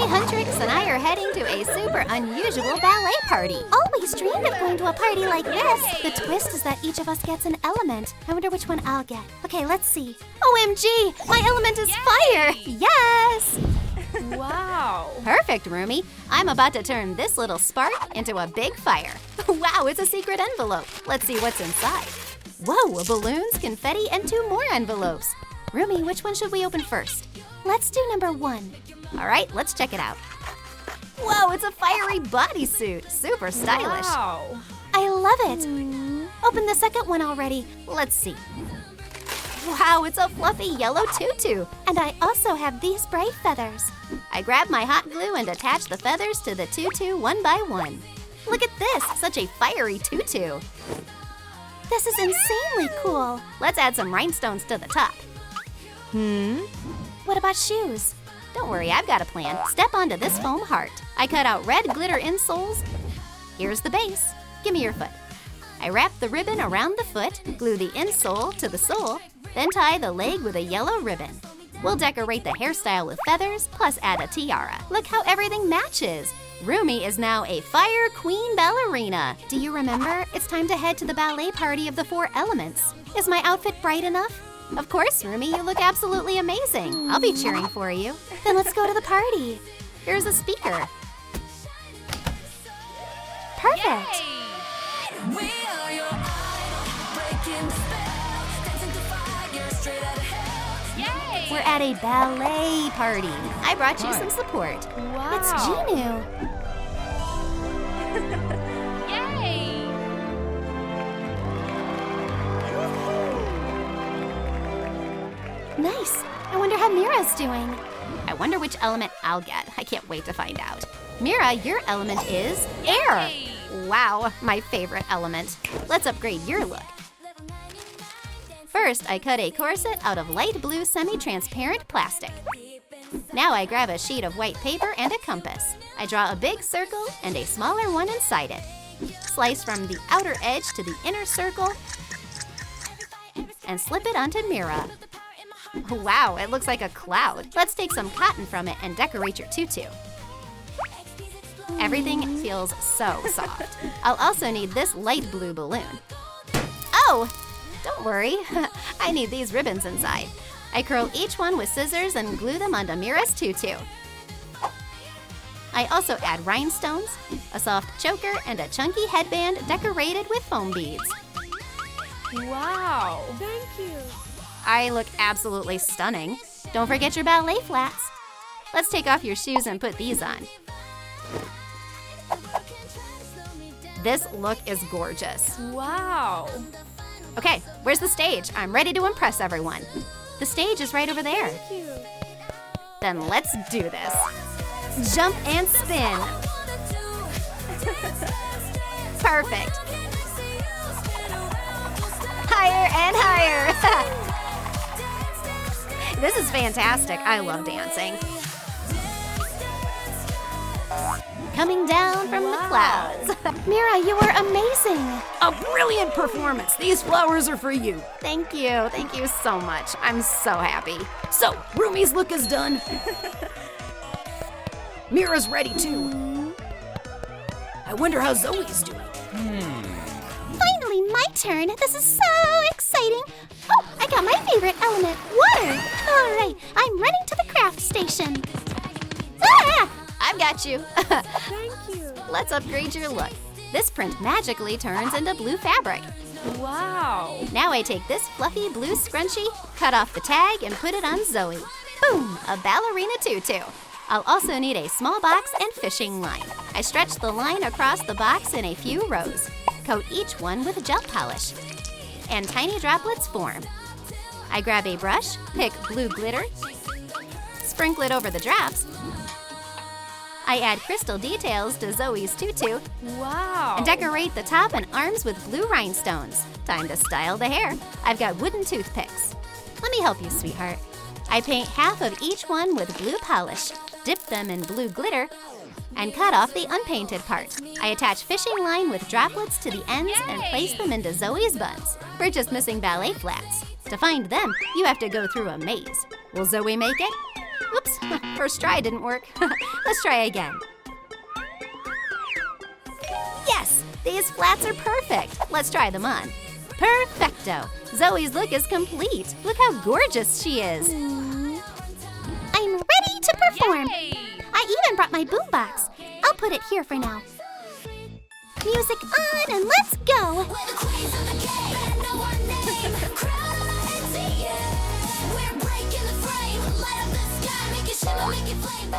Huntrix and I are heading to a super unusual ballet party. Always dreamed of going to a party like this. The twist is that each of us gets an element. I wonder which one I'll get. Okay, let's see. OMG, my element is fire! Yes! Wow. Perfect, Rumi. I'm about to turn this little spark into a big fire. Wow, it's a secret envelope. Let's see what's inside. Whoa, balloons, confetti, and 2 more envelopes. Rumi, which one should we open first? Let's do number 1. All right, let's check it out. Whoa, it's a fiery bodysuit. Super stylish. Wow. I love it. Open the second one already. Let's see. Wow, it's a fluffy yellow tutu. And I also have these bright feathers. I grab my hot glue and attach the feathers to the tutu one by one. Look at this, such a fiery tutu. This is insanely cool. Let's add some rhinestones to the top. What about shoes? Don't worry, I've got a plan. Step onto this foam heart. I cut out red glitter insoles. Here's the base. Give me your foot. I wrap the ribbon around the foot, glue the insole to the sole, then tie the leg with a yellow ribbon. We'll decorate the hairstyle with feathers, plus add a tiara. Look how everything matches. Rumi is now a fire queen ballerina. Do you remember? It's time to head to the ballet party of the 4 elements. Is my outfit bright enough? Of course, Rumi, you look absolutely amazing. I'll be cheering for you. Then let's go to the party. Here's a speaker. Perfect. Yay! We are your idol, breaking the spell, dancing through fire, straight out of hell. Yay! We're at a ballet party. I brought you some support. Wow. It's Genu. Yay! Nice. I wonder how Mira's doing. I wonder which element I'll get. I can't wait to find out. Mira, your element is air. Yay! Wow, my favorite element. Let's upgrade your look. First, I cut a corset out of light blue semi-transparent plastic. Now I grab a sheet of white paper and a compass. I draw a big circle and a smaller one inside it. Slice from the outer edge to the inner circle and slip it onto Mira. Wow, it looks like a cloud. Let's take some cotton from it and decorate your tutu. Everything feels so soft. I'll also need this light blue balloon. Oh, don't worry. I need these ribbons inside. I curl each one with scissors and glue them onto Mira's tutu. I also add rhinestones, a soft choker, and a chunky headband decorated with foam beads. Wow. Thank you. I look absolutely stunning. Don't forget your ballet flats. Let's take off your shoes and put these on. This look is gorgeous. Wow. Okay, where's the stage? I'm ready to impress everyone. The stage is right over there. Thank you. Then let's do this. Jump and spin. Perfect. Higher and higher. This is fantastic. I love dancing. Coming down from the clouds. Mira, you were amazing. A brilliant performance. These flowers are for you. Thank you. Thank you so much. I'm so happy. So, Rumi's look is done. Mira's ready too. I wonder how Zoey's doing. Finally, my turn. This is so exciting. Oh, I got my favorite element, water. All right, I'm running to the craft station. Ah! I've got you. Thank you. Let's upgrade your look. This print magically turns into blue fabric. Wow. Now I take this fluffy blue scrunchie, cut off the tag, and put it on Zoey. Boom, a ballerina tutu. I'll also need a small box and fishing line. I stretch the line across the box in a few rows. Coat each one with gel polish. And tiny droplets form. I grab a brush, pick blue glitter, sprinkle it over the drops. I add crystal details to Zoey's tutu Wow. and decorate the top and arms with blue rhinestones. Time to style the hair. I've got wooden toothpicks. Let me help you, sweetheart. I paint half of each one with blue polish, dip them in blue glitter, and cut off the unpainted part. I attach fishing line with droplets to the ends and place them into Zoey's buns. We're just missing ballet flats. To find them, you have to go through a maze. Will Zoey make it? Oops, First try didn't work. Let's try again. Yes, these flats are perfect. Let's try them on. Perfecto. Zoe's look is complete. Look how gorgeous she is. I'm ready to perform. Yay! I even brought my boombox. I'll put it here for now. Music on and let's go. We're the queens of the game, and know our name. Crown on our heads, yeah. We're breaking the frame. Light up the sky, make it shimmer, make it flame.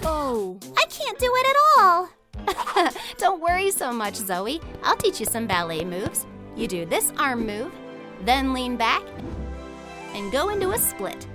Oh. I can't do it at all. Don't worry so much, Zoe. I'll teach you some ballet moves. You do this arm move, then lean back, and go into a split.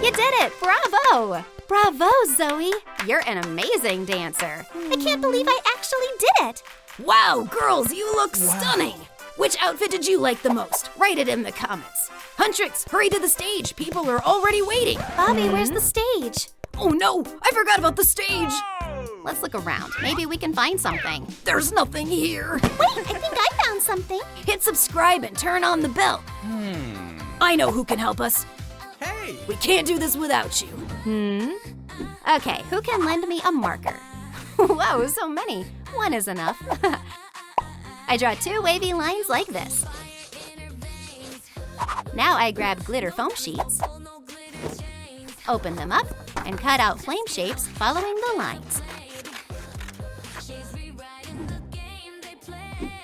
You did it! Bravo! Bravo, Zoe! You're an amazing dancer. I can't believe I actually did it. Wow, girls, you look stunning. Which outfit did you like the most? Write it in the comments. Huntrix, hurry to the stage. People are already waiting. Bobby, where's the stage? Oh no, I forgot about the stage. Let's look around. Maybe we can find something. There's nothing here. Wait, I think I found something. Hit subscribe and turn on the bell. I know who can help us. Hey! We can't do this without you. Okay, who can lend me a marker? Whoa, so many. One is enough. I draw two wavy lines like this. Now I grab glitter foam sheets, open them up, and cut out flame shapes following the lines.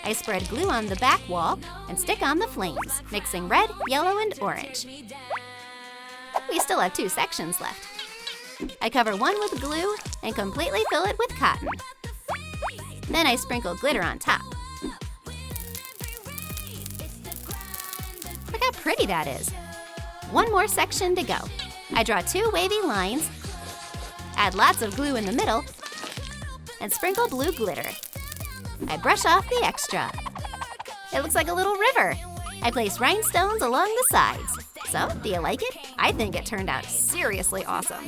I spread glue on the back wall and stick on the flames, mixing red, yellow, and orange. We still have two sections left. I cover one with glue and completely fill it with cotton. Then I sprinkle glitter on top. Look how pretty that is. One more section to go. I draw two wavy lines, add lots of glue in the middle, and sprinkle blue glitter. I brush off the extra. It looks like a little river. I place rhinestones along the sides. So, do you like it? I think it turned out seriously awesome.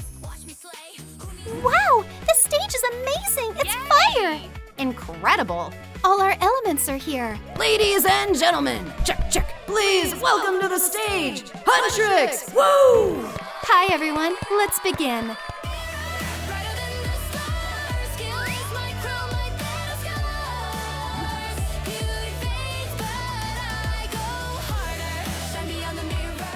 Wow, the stage is amazing! It's fire! Incredible! All our elements are here. Ladies and gentlemen, check, check. Please welcome to the stage, Huntrix. Woo! Hi everyone, let's begin. Brighter than the stars, skill is my crown, my battle scars. Beauty fades, but I go harder. Shine beyond the mirror.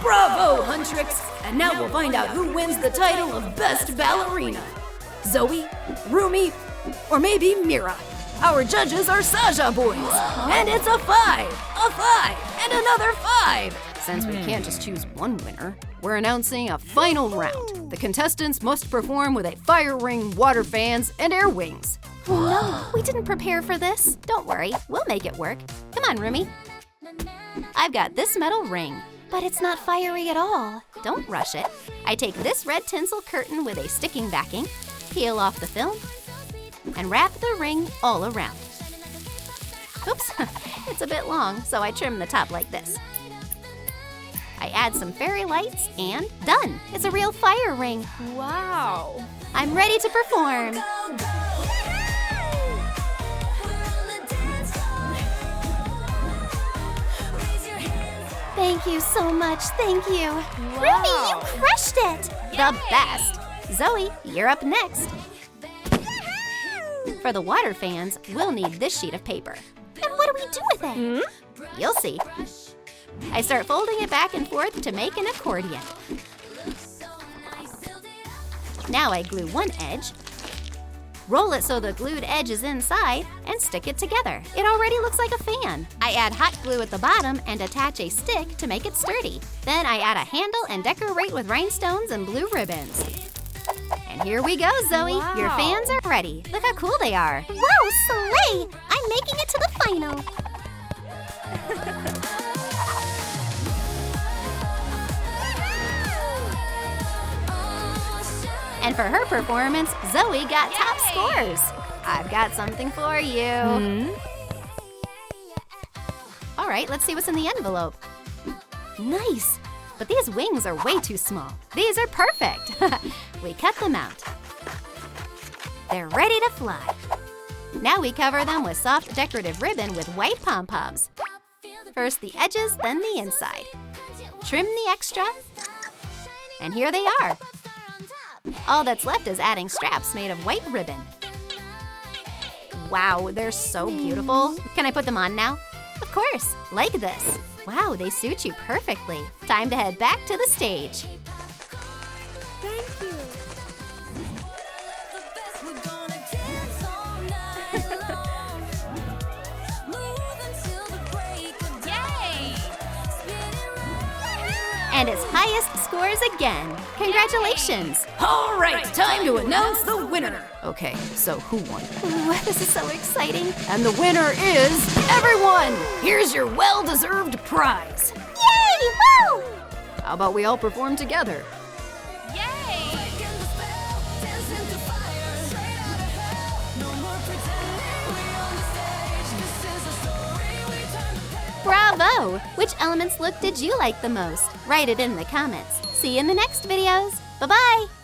Bravo, Huntrix. And now we'll find out who wins the title of Best Ballerina. Zoey, Rumi, or maybe Mira. Our judges are Saja boys. And it's a 5, and another 5. Since we can't just choose one winner, we're announcing a final round. The contestants must perform with a fire ring, water fans, and air wings. Oh no, we didn't prepare for this. Don't worry, we'll make it work. Come on, Rumi. I've got this metal ring, but it's not fiery at all. Don't rush it. I take this red tinsel curtain with a sticking backing, peel off the film, and wrap the ring all around. Oops, it's a bit long, so I trim the top like this. I add some fairy lights and done! It's a real fire ring. Wow. I'm ready to perform. Go, go. We're on the dance floor. Raise your hands. Thank you so much, thank you. Rumi, you crushed it! The best! Zoe, you're up next. For the water fans, we'll need this sheet of paper. And what do we do with it? You'll see. I start folding it back and forth to make an accordion. Now I glue one edge, roll it so the glued edge is inside, and stick it together. It already looks like a fan. I add hot glue at the bottom and attach a stick to make it sturdy. Then I add a handle and decorate with rhinestones and blue ribbons. And here we go, Zoe. Your Wow. fans are ready. Look how cool they are. Wow, slay! I'm making it to the final. And for her performance, Zoe got top scores. I've got something for you. All right, let's see what's in the envelope. Nice, but these wings are way too small. These are perfect. We cut them out. They're ready to fly. Now we cover them with soft decorative ribbon with white pom-poms. First the edges, then the inside. Trim the extra, and here they are. All that's left is adding straps made of white ribbon. Wow, they're so beautiful. Can I put them on now? Of course, like this. Wow, they suit you perfectly. Time to head back to the stage. Thank you. And its highest scores again. Congratulations. All right, time to announce the winner. Okay, so who won? Ooh, this is so exciting. And the winner is everyone. Here's your well-deserved prize. Yay! Woo! How about we all perform together? Bravo! Which Elements look did you like the most? Write it in the comments. See you in the next videos. Bye-bye!